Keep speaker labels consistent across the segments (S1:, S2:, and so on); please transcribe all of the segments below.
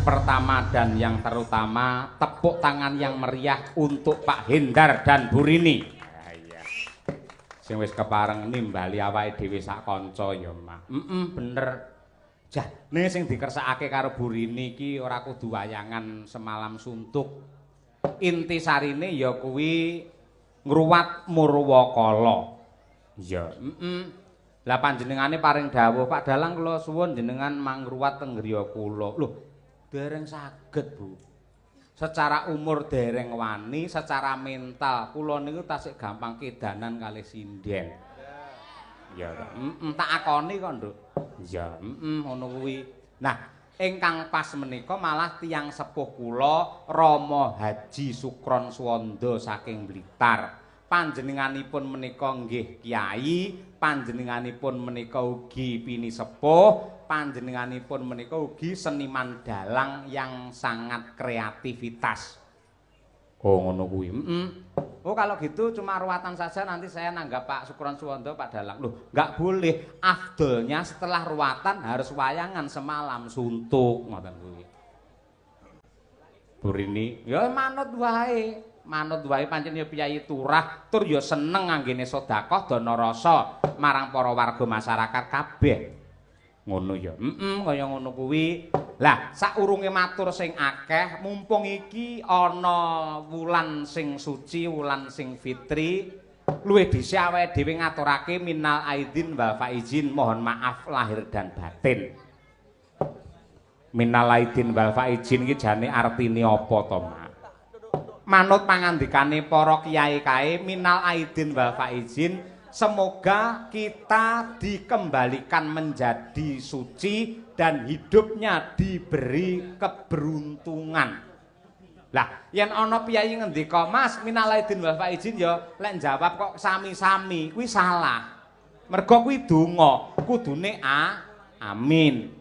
S1: pertama dan yang terutama tepuk tangan yang meriah untuk Pak Hendar dan Bu Rini. Iya. Sing wis kepareng nimbali awake dhewe sak kanca ya, Mak. Bener. Jane sing dikersakake karo Bu Rini iki ora kudu wayangan semalam suntuk. Inti sarine ya kuwi ngruwat Murwakala. Ya, Lah panjenengane paring dawuh, Pak Dalang kula suwun jenengan mangruwat teng griya kula. Lho, dereng saged, Bu. Secara umur dereng wani, secara mental kula niku tasik gampang kedanan kalih sinden. Ya, tak akoni kok, Nduk. Ya, ngono kuwi. Nah, ingkang pas menika malah tiyang sepuh kula Rama Haji Sukron Swanda saking Blitar. Panjenenganipun menika nggih kiai, panjenenganipun menika ugi pinisepuh, panjenenganipun menika ugi seniman dalang yang sangat kreativitas. Oh ngono kuwi. Oh kalau gitu cuma ruatan saja, nanti saya nanggap Pak Sukron Suwondo, Pak Dalang. Loh, nggak boleh. Afdolnya setelah ruatan harus wayangan semalam suntuk ngoten kuwi. Bu Rini, ya manut wae. Manut wae pancen ya piyai turah tur ya seneng anggene sedekah dana rasa marang para warga masyarakat kabeh. Ngono ya. Kaya ngono kuwi. Lah, saurunge matur sing akeh, mumpung iki ana wulan sing suci, wulan sing fitri, luwih dhisik awake dhewe ngaturake minal aidin wal faizin, mohon maaf lahir dan batin. Minal aidin wal faizin iki jane artine apa to, Mak? Manut pangandikane para kiai kae minal aidin wal faizin, semoga kita dikembalikan menjadi suci dan hidupnya diberi keberuntungan. Lah, yen ana piyai ngendika, "Mas, minal aidin wal faizin," ya lek jawab kok sami-sami, kuwi salah. Mergo kuwi donga, kudune amin.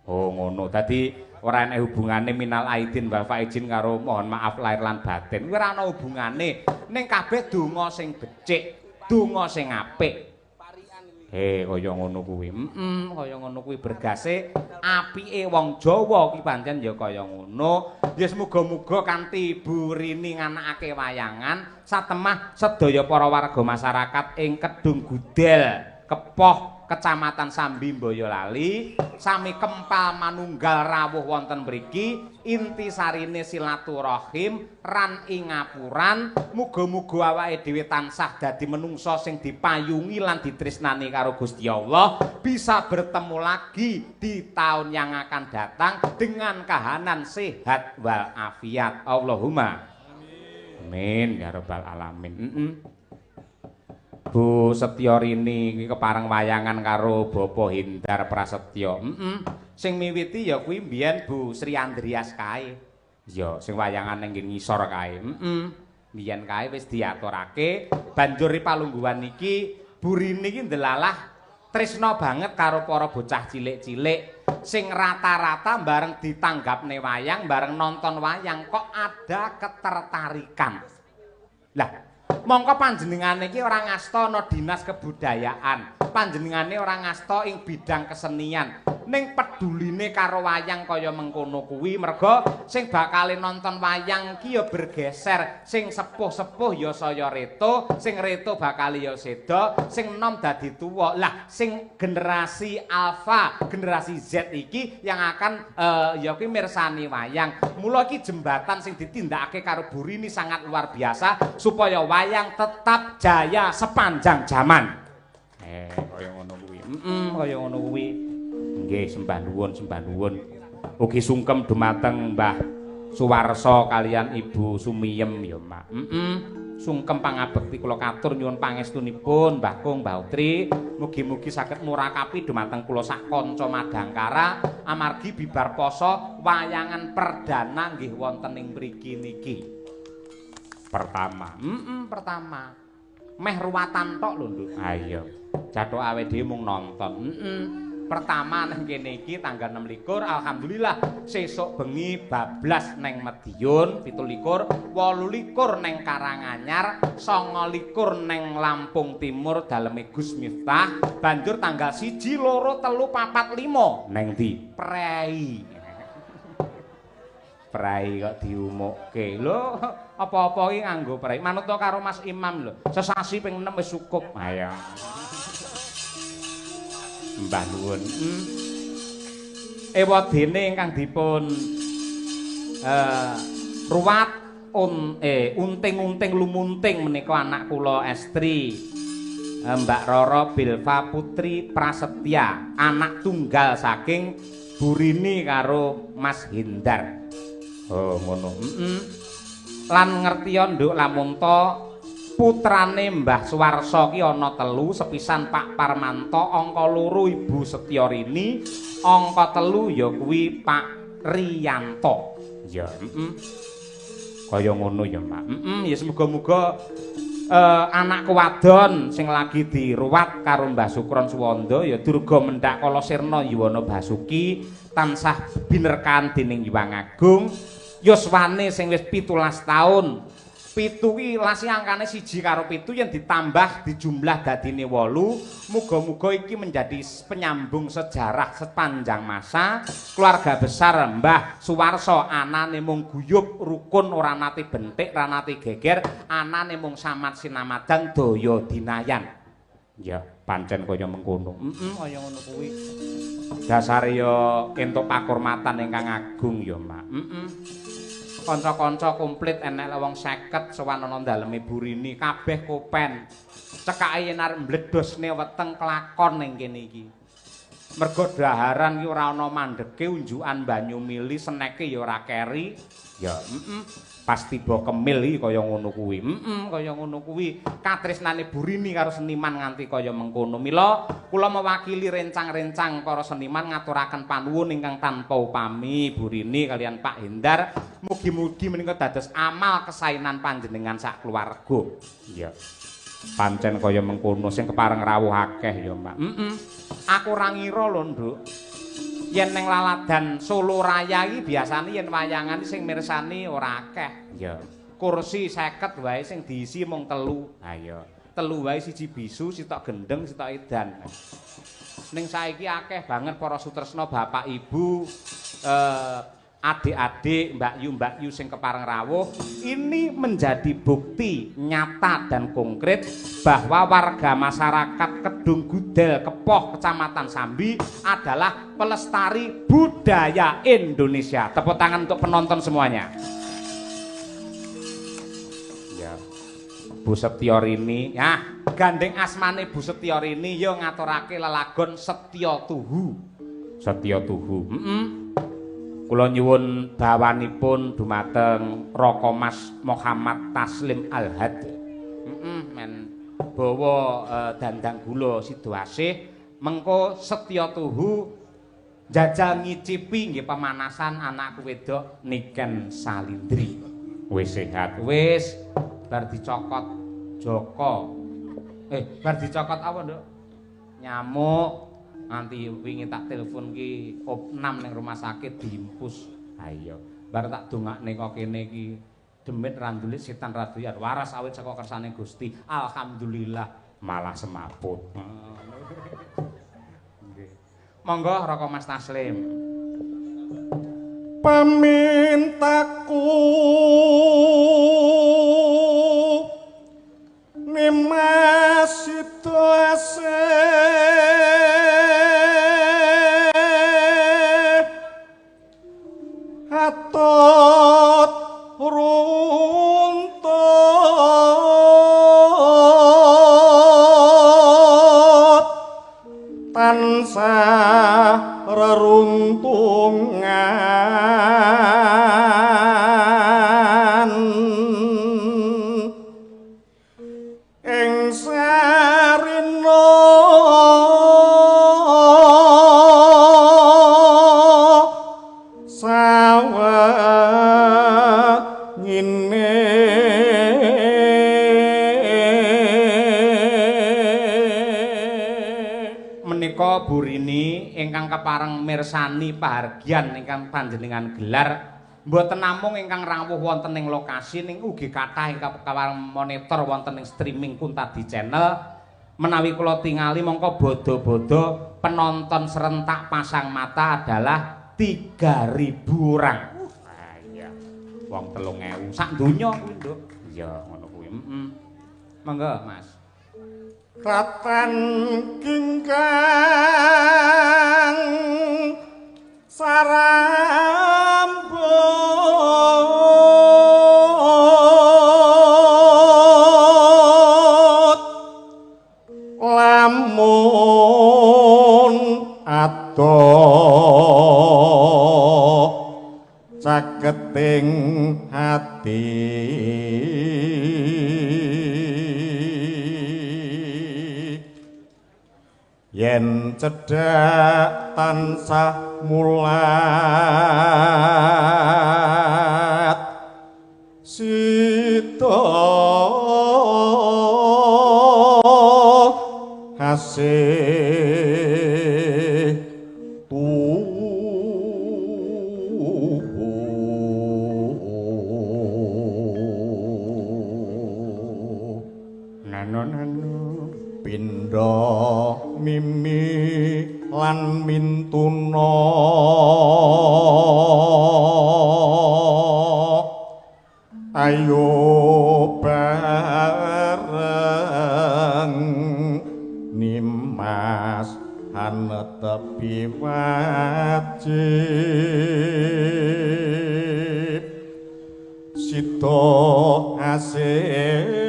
S1: Oh, ngono. Dadi ora enek hubungane minal aidin wal faizin karo mohon maaf lahir lan batin. Kuwi ora ana hubungane. Ning kabeh donga sing becik, donga sing apik. Kaya ngono kuwi. Kaya ngono kuwi bergase apike wong Jawa ki pancen ya kaya ngono. Ya muga-muga kanthi Bu Rini nganakake wayangan satemah sedaya para warga masyarakat ing Kedung Gudel, Kepoh, Kecamatan Sambi Boyolali sami kempal manunggal rawuh wonten mriki, inti sarine silaturahim ran ing ngapuran. Muga-muga awake dhewe tansah dadi menungsa sing dipayungi lan ditresnani karo Gusti Allah, bisa bertemu lagi di tahun yang akan datang dengan kahanan sehat wal afiat. Allahumma amin ya rabbal alamin. Bu Setyo Rini iki kepareng wayangan karo Bapak Hendar Prasetyo. Sing miwiti ya kuwi mbiyen Bu Sri Andrias kae. Ya sing wayangan ning ngisor kae. Mbiyen kae wis diaturake, banjur palungguhan iki Bu Rini iki ndelalah tresna banget karo para bocah cilik-cilik sing rata-rata bareng ditanggapne wayang, bareng nonton wayang kok ada ketertarikan. Lah, mongko panjenengane iki ora ngasta ana dinas kebudayaan, panjenengane ora ngasta ing bidang kesenian, ning peduline karo wayang kaya mengkono kuwi, merga sing bakal nonton wayang ki ya bergeser, sing sepuh-sepuh ya saya reto, sing reto bakal ya seda, sing enom dadi tuwa. Lah sing generasi alfa, generasi Z iki yang akan ya kuwi mirsani wayang. Mula iki jembatan sing ditindakake karo Bu Rini sangat luar biasa supaya wayang tetap jaya sepanjang zaman. Kaya ngono kuwi. Kaya ngono kuwi. Nggih, sembah nuwun. Ugi sungkem dumateng Mbah Suwarso kalian Ibu Sumiyem ya, Mak. Sungkem pangabekti kula katur nyuwun pangestunipun Mbah Kung, Mbah Utri, mugi-mugi saged murakapi dumateng kula sak kanca Madangkara amargi bibar poso wayangan perdana nggih wonten ing mriki niki. Pertama, pertama. Meh ruwatan tok lho, Nduk. Ha iya. Cathok awake dhewe mung nonton. Pertama nang kene iki tanggal 26 alhamdulillah sesuk bengi bablas neng Madiun, 17, 28 neng Karanganyar, 29 neng Lampung Timur daleme Gus Miftah, banjur tanggal 1, 2, 3, 4, 5 neng ndi? Prei. Prai kok diumukke. Lho, apa-apa iki nganggo prai. Manut karo Mas Imam lho. Sesasi ping 6 wis cukup. Ayo. Mbah nuwun. Ewadene ingkang dipun ruwat unting-unting lumunting menika anak kula estri Mbak Roro Bilva Putri Prasetya, anak tunggal saking Burini karo Mas Hindar. Oh ngono. Lan ngertiya nduk lamun to putrane Mbah Suwarso ki ana 3, sepisan Pak Parmanto, angka 2 Ibu Setyarini, angka 3 ya kuwi Pak Riyanto. Ya, kaya ngono ya, Mak. Ya semoga-moga anak wadon sing lagi diruwat karo Mbah Sukron Suwanda ya Durga Mendak Kala Sirna Yuwana Basuki tansah binerkan dening Hyang Agung. Yuswane sing wis 17 taun. 7 ki lasi angkane 1 karo 7 yen ditambah dijumlah dadine 8. Muga-muga iki menjadi penyambung sejarah sepanjang masa. Keluarga besar Mbah Suwarso anane mung guyub rukun ora nate bentik, ora nate geger, anane mung samat sinamadan daya dinayan. Ya, pancen kaya mengkono. Kaya ngono kuwi. Dasare ya entuk pakurmatan ingkang agung ya, Mak. Kanca-kanca komplit enek wong 50 sowan ana daleme Burini kabeh kopen. Cekake yen arep mbledosne weteng kelakon ning kene iki. Mergo daharan ki ora ana mandheke, unjukan banyu mili, seneke ya ora keri. Ya, pas tiba kemil iki kaya ngono kuwi. Kaya ngono kuwi. Katresnane Burini karo seniman nganti kaya mengkono. Mila kula mewakili rencang-rencang para seniman ngaturaken panuwun ingkang tanpa upami Burini kalian Pak Hendar. Mugi-mugi menika dados amal kesainan panjenengan sak keluarga. Iya. Pancen kaya mengkono sing kepareng rawuh akeh ya, Mbak. Aku ora ngira lho, Nduk. Yen ning laladan Solo Raya iki biasane yen wayangan sing mirsani ora akeh. Ya. Kursi 50 wae sing diisi mung 3. Ha ya. 3 wae siji bisu, sitok gendeng, sitok edan. Ning saiki akeh banget para sutresna Bapak Ibu adik-adik, mbak yu sing kepareng rawuh. Ini menjadi bukti nyata dan konkret bahwa warga masyarakat Kedung Gudel Kepoh Kecamatan Sambi adalah pelestari budaya Indonesia. Tepuk tangan untuk penonton semuanya. Ya. Bu Setyarini, ya, gandeng asmane Bu Setyarini ya ngaturake lelagon Setya Tuhu. Setya Tuhu. Kula nyuwun bawanipun dumateng Raka Mas Muhammad Taslim Al-Had. Men bawa dandang gula Sidoasih mengko Setya Tuhu jajal ngicipi nggih pemanasan anakku wedok Niken Salindri. Wis sehat, wis bar dicokot Joko. Bar dicokot apa, Nduk? Nyamuk. Nanti wingi tak telepon ki opnam ning rumah sakit diimpus. Ayo, bar tak dongakne kok kene iki demit randulit setan radoyan waras awit saka kersane Gusti. Alhamdulillah malah semaput. Nggih. Monggo Raka Mas Taslim.
S2: Pamintaku Nimas Atot runtut tansah reruntungan ing sarina
S1: Burini ingkang kepareng mirsani pahargyan ingkang panjenengan gelar mboten namung ingkang rawuh wonten ing lokasi ning ugi kathah ingkang kepareng monitor wonten ing streaming Kuntadi Channel. Menawi kula tingali mongko bodo-bodo penonton serentak pasang mata adalah 3.000 orang. Iya. wong 3.000 sak donya kuwi nduk iya ngono kuwi monggo Mas
S2: Ratan kingkang sarambut lamun adoh caketing hati yen cedhak tansah mulat sita kasih nano pindha mimi lan mintuna ayo bareng nimas hanetepi wajib sita asih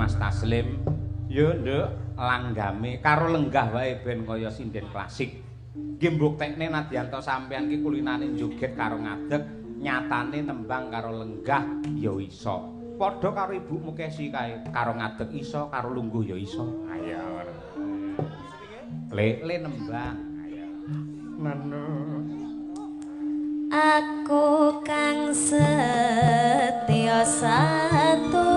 S1: Taslim yo nduk langgame karo lenggah wae ben kaya sinden klasik nggih mbuktekne nadyanto sampeyan ki kulinane joget karo ngadeg nyatane nembang karo lenggah ya iso padha karo Ibu Mukesi kae karo ngadeg iso karo lungguh ya iso ayo le nembang ayo nano
S3: aku kang setya satu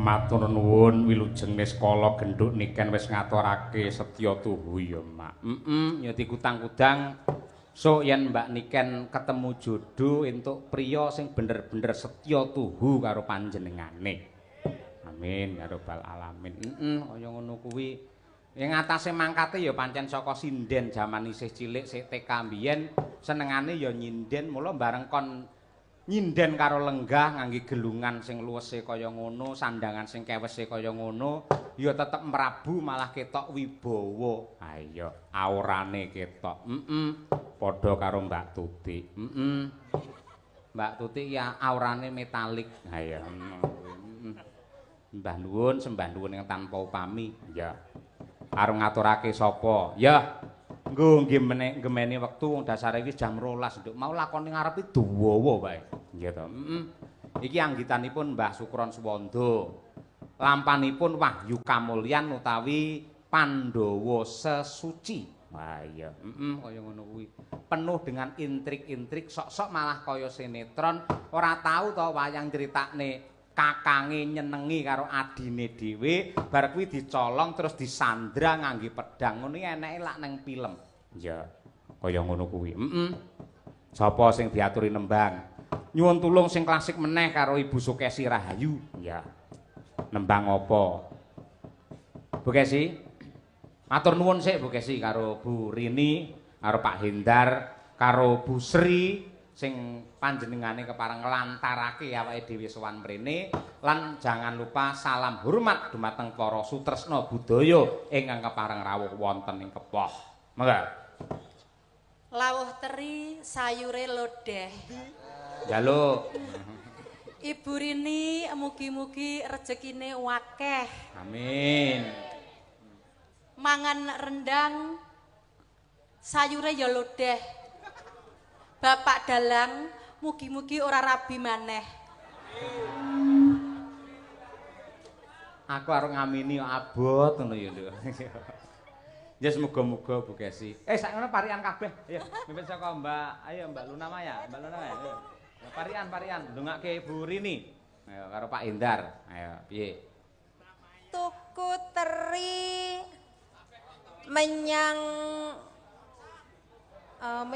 S1: matur nuwun wilujeng niskala genduk niken wis ngaturake setya tuhu ya Mak. Ya dikutang-kudang sok yen Mbak Niken ketemu jodoh entuk priya sing bener-bener setya tuhu karo panjenengane. Amin ya rabbal alamin. Kaya ngono kuwi. Ing atase mangkate ya pancen saka sinden jaman isih cilik sik TK mbiyen senengane ya nyinden mula bareng kon nyinden karo lenggah ngangge gelungan sing luwese kaya ngono, sandangan sing kewese kaya ngono, ya tetep mrabu malah ketok wibawa. Ha iya, aurane ketok. Padha karo Mbak Tutik. Mbak Tutik ya aurane metalik. Ha iya. Mbah nuwun, sembah nuwun ing tanpa upami. Ya. Arep ngaturake sapa? Ya. Nggo nggih gemeni wektu wong dasare iki jam 12 nduk mau lakone ngarepe dawa wae. Nggih to. Iki anggitanipun Mbah Sukron Suwanda. Lampanipun Wahyu Kamulyan utawi Pandhawa Sesuci. Wah iya, kaya ngono kuwi. Penuh dengan intrik-intrik, sok-sok malah kaya sinetron, ora tahu to wayang critakne kakange nyenengi karo adine dhewe bar kuwi dicolong terus disandra ngangge pedang ngono iki eneke lak ning film ya kaya ngono kuwi sapa sing diaturi nembang nyuwun tulung sing klasik meneh karo Ibu Sukesi Rahayu ya nembang apa Bu Kesi matur nuwun sik Bu Kesi karo Bu Rini karo Pak Hendar karo Bu Sri sing panjenengane kepareng nglantarake awake dhewe sowan mrene lan jangan lupa salam hormat dumateng para sutresna budaya ingkang kepareng rawuh wonten ing Kepoh. Monggo.
S4: Lawuh teri sayure lodeh.
S1: Njaluk.
S4: Ibu Rini mugi-mugi rezekine wakeh.
S1: Amin.
S4: Mangan rendang sayure ya lodeh. Bapak Dalang mugi-mugi ora rabi maneh.
S1: Aku arep ngamini abot ngono ya, Nduk. Ya semoga-moga Bu Kesi. Sak ngono parian kabeh. Ayo, mimpin saka Mbak, ayo Mbak Luna Maya, Mbak Luna Maya. Ayo. Parian, ndongake Bu Rini. Ayo karo Pak Indar. Ayo, piye?
S5: Tuku teri menyang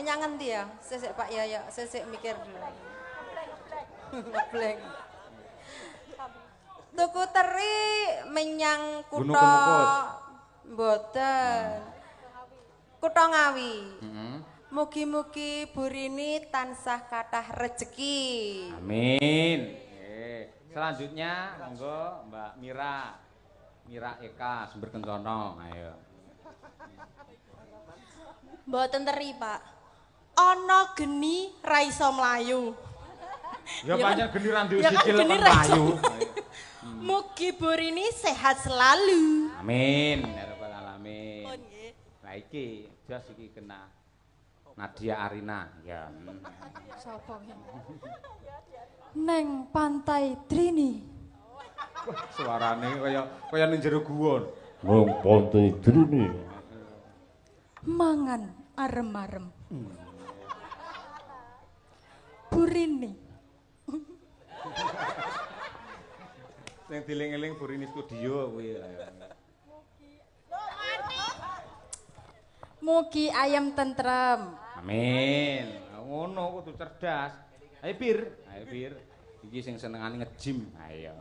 S5: ngendi ya? Sesek Pak ya, sesek mikir dulu. Ngebleng. Tuku teri menyang kutha mboten. Kutha Ngawi. Mugi-mugi Bu Rini tansah kathah rejeki.
S1: Amin. Selanjutnya monggo Mbak Mira. Mira Eka Sumber Kencono. Ayo.
S5: Mboten teri, Pak. Ana geni ra iso mlayu.
S1: Ya pancen geni ra duwe sikil kan mlayu.
S5: Mugi Bu Rini sehat selalu.
S1: Amin ya rabbal alamin. Lah iki jos iki kena Nadia Arina ya.
S5: Sapa Neng Pantai Trini.
S1: Suarane kaya ning jero guwon.
S2: Nang Pantai Trini.
S5: Mangan arem-arem. Bu Rini.
S1: Sing diling-eling Bu Rini studio kuwi.
S5: Mugi ayam tentrem.
S1: Amin. Ngono kudu cerdas. Ayo Bir. Iki sing senengane nge-gym. Ayo.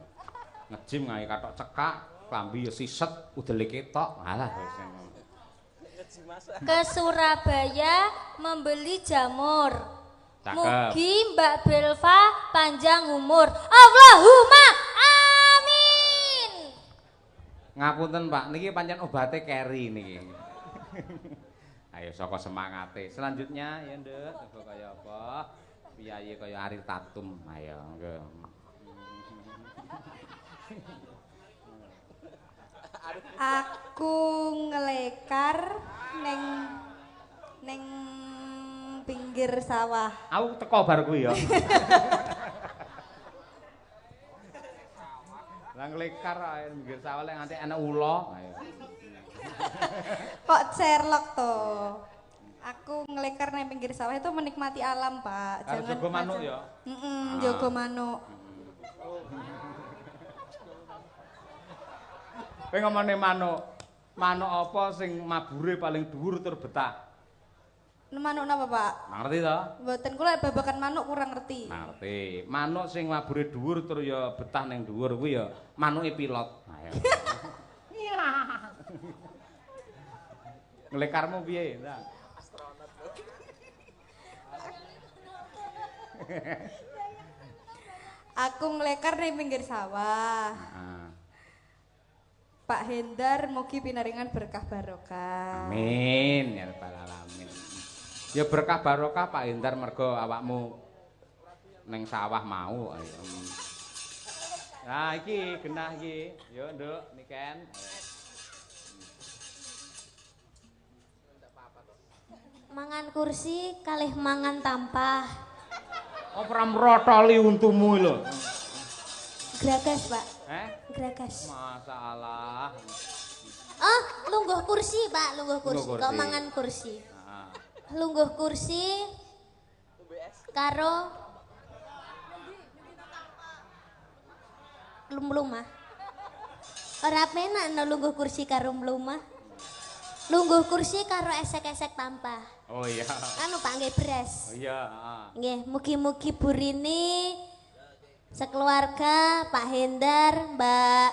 S1: Nge-gym ae katok cekak, klambi ya siset, udele ketok. Alah wis ngono.
S3: Ke Surabaya membeli jamur.
S1: Cakep.
S3: Mugi Mbak Belva panjang umur. Allahumma amin.
S1: Ngapunten Pak, niki pancen obate keri niki. Ayo saka semangate. Selanjutnya ya Nduk, coba kaya apa? Piyayi kaya Ari Tatum. Ayo, nggih.
S5: Aku ngelekar neng pinggir sawah.
S1: Aku teko bar kuwi ya. Lah nglekar ae pinggir sawah lek nganti ana ula. Ayo.
S5: Kok Sherlock to? Aku ngelekar neng pinggir sawah itu menikmati alam, Pak.
S1: Jangan jaga manuk ya.
S5: Jaga manuk.
S1: Kowe ngomongne manuk. Manuk apa sing mabure paling dhuwur tur betah?
S5: Manuk napa, Pak?
S1: Ngerti to?
S5: Mboten kula babagan manuk kurang ngerti.
S1: Ngerti. Manuk sing mabure dhuwur tur ya betah ning dhuwur kuwi ya manuke pilot. Ayo. Nglekarmu piye? Astronot.
S5: Aku nglekar ning pinggir sawah. Pak Hendar mugi pinaringan berkah barokah.
S1: Amin ya rabbal alamin. Ya berkah barokah Pak Hendar mergo awakmu ning sawah mau. Ayo. Nah iki genah iki. Yo Nduk niken.
S3: Mangan kursi kalih mangan tampah.
S1: Ora mrotoli untumu lho.
S3: Gragas, Pak. Gragas.
S1: Masalah.
S3: Oh, lungguh kursi, Pak, lungguh kursi.
S1: Lungguh kursi.
S3: Kok mangan kursi?
S1: Heeh.
S3: Lungguh kursi karo lumlumah. Ora penak no lungguh kursi karo lumlumah. Lungguh kursi karo esek-esek tampah.
S1: Oh iya.
S3: Anu Pak nggih beras.
S1: Oh iya, heeh.
S3: Nggih, mugi-mugi Burini sekeluarga Pak Hendar, Mbak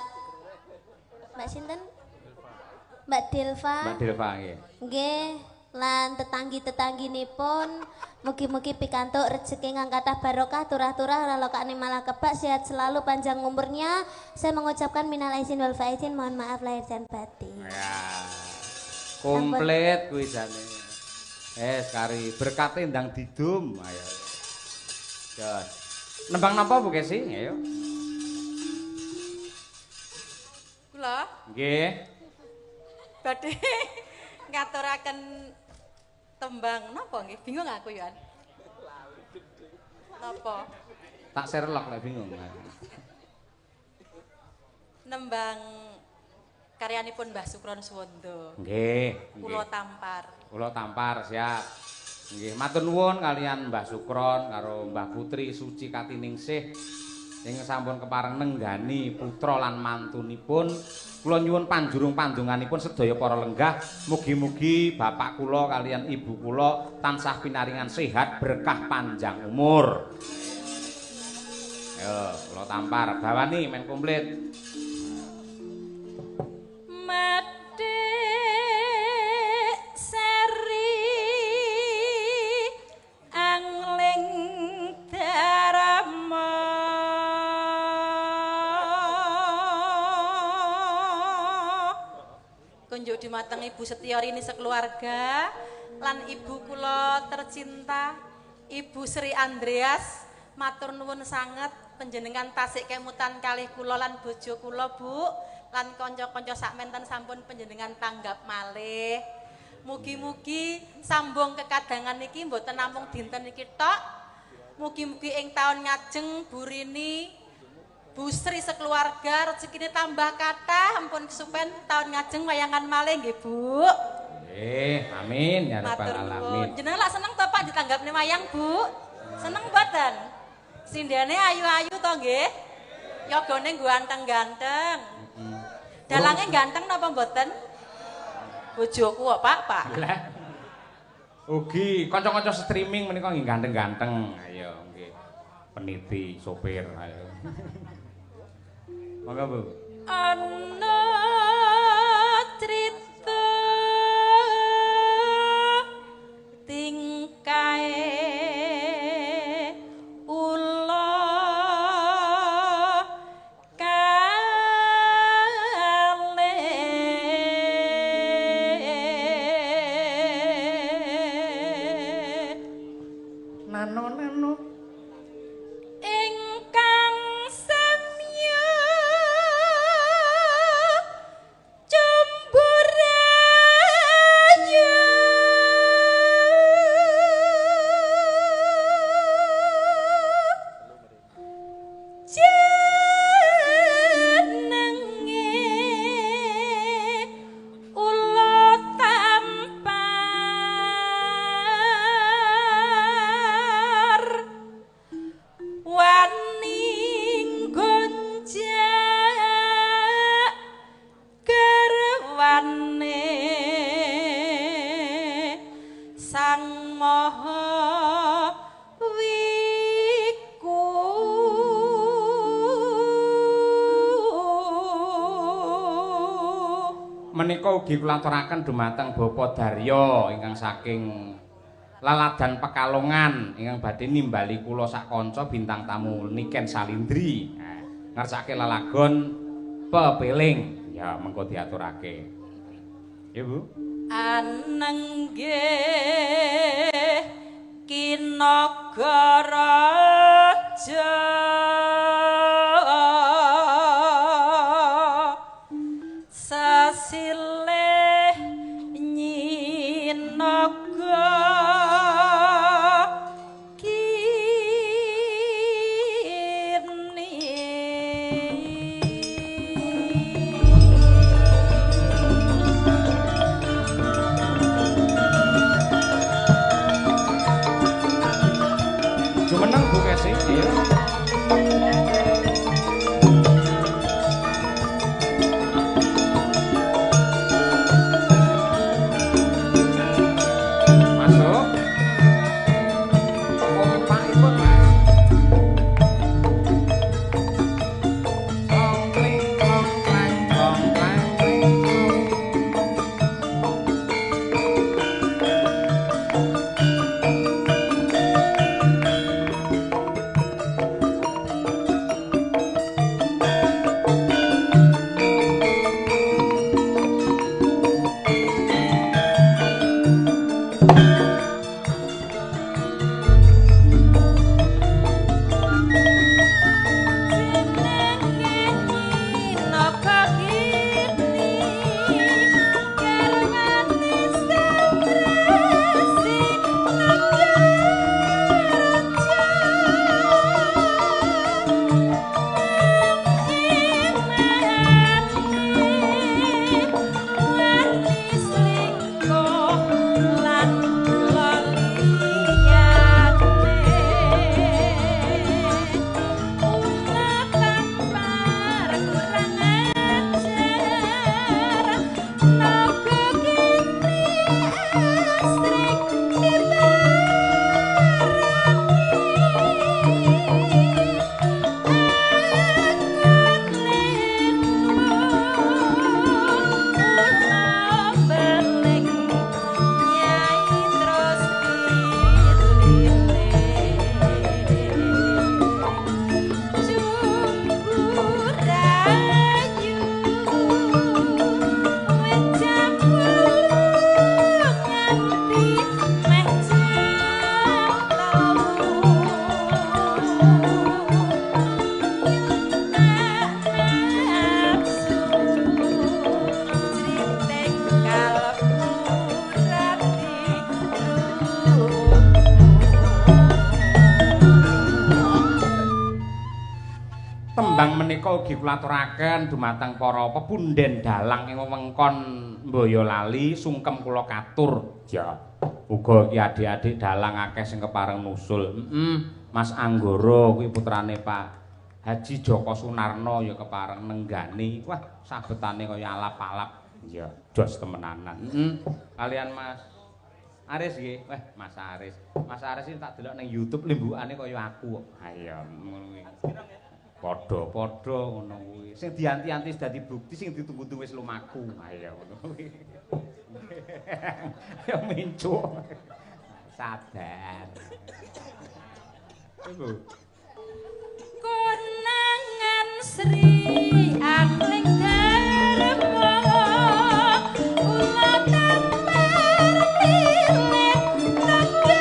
S3: sinten? Mbak Delva.
S1: Mbak Delva nggih.
S3: Nggih, lan tetanggi-tetangginipun mugi-mugi pikantuk rezeki kang kathah barokah, turah-turah ora lokane malah kebak, sehat selalu, panjang umurnya. Saya mengucapkan minal aizin wal faizin, mohon maaf lahir dan batin.
S1: Ya. Komplit kuwi jane. Kari berkate ndang didum. Ayo. Jos. Nembang napa Bu Kesi? Ayo.
S4: Kula
S1: Nggih.
S4: badhe ngaturaken tembang napa nggih? Bingung aku ya. Napa?
S1: Tak serlok lek bingung.
S4: Nembang karyanipun Mbah Sukron Suwondo.
S1: Nggih.
S4: Kula tampar.
S1: Kula tampar siap. Nggih, matur nuwun kalian Mbah Sukron karo Mbah Putri Suci Katiningsih sing sampun kepareng nenggani putra lan mantunipun. Kula nyuwun panjurung pandonganipun sedaya para lenggah, mugi-mugi bapak kula kalian ibu kula tansah pinaringan sehat, berkah panjang umur. Ayo, kula tampar, bawani men komplit.
S4: Kunjuk dumateng Ibu Setiorini sekeluarga lan ibu kula tercinta Ibu Sri Andreas, matur nuwun sanget panjenengan tasik kemutan kalih kula lan bojo kula Bu, lan kanca-kanca sakmenten sampun panjenengan tanggap malih. Mugi-mugi sambung kekadangan niki mboten namung dinten niki tok. Mugi-mugi ing taun ngajeng Burini Bu Sri sekeluarga rezekine tambah kathah, ampun kesupen tahun ngajeng wayangan malih nggih, Bu.
S1: Amin ya rabbal alamin.
S4: Jenengan lak seneng to Pak ditanggapne wayang, Bu? Seneng mboten? Sindene ayu-ayu to nggih? Yogane ganteng-ganteng. Dalange ganteng napa mboten? Bojoku kok, Pak.
S1: Lah. Ugi kanca-kanca streaming menika nggih ganteng-ganteng. Ayo nggih. Peniti, sopir, ayo. Monggo Bu.
S4: Ana crita tingkae ula kalih
S1: Nano.
S4: ingkang samya cumbur
S1: menika ugi kula aturaken dumateng Bapak Daryo ingkang saking Laladan Pekalongan ingkang badhe nimbali kula sak kanca bintang tamu Niken Salindri. Ngersake lelagon pepeling. Ya mengko diaturake. Ya Bu.
S4: Anenggih kinagara sasilih nyinaga
S1: Jumeneng Bu Kesi. Masuk. Kompakipun, Mas. Kongkling kongklang kongklang kling. Tembang menika ugi kula aturaken dumateng para pepunden dalang ing wewengkon Boyolali sungkem kula katur. Ya. Uga iki adik-adik dalang akeh sing kepareng nusul. Mas Anggara kuwi putrane Pak Haji Joko Sunarno ya kepareng nenggani. Wah, sabetane kaya alap-alap. Ya, jos temenanan. Kalian Mas Aris nggih. Wah, Mas Aris. Mas Aris iki tak delok ning YouTube limbukane kaya aku kok. Ha iya, ngono kuwi. Padha-padha ngono kuwi. Sing dianti-anti dadi bukti, sing ditunggu-tunggu wis lumaku. Ha iya ngono kuwi. Ya mincuk. Sabar. Iku.
S4: Konangan Sri Angling Darma Ula Tampar Milik Tangga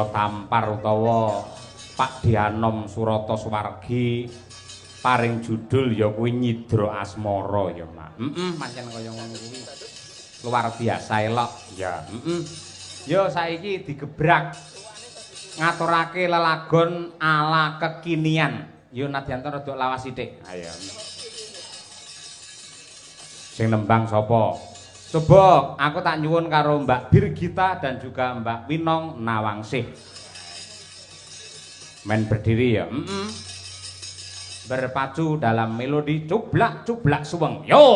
S1: Ndara Tampar utawa Pak Dianom Surata Suwargi paring judul ya kuwi Nyidra Asmara ya Mak. Pancen kaya ngono kuwi. Luar biasa elok ya. Ya saiki digebrak ngaturake lelagon ala kekinian. Yo nadyanto rada lawas sithik. Ayo. Sing nembang sapa? Coba aku tak nyuwun karo Mbak Birgita dan juga Mbak Winong Nawangsih. Men berdiri ya. Berpacu dalam melodi cublak-cublak suweng. Yo.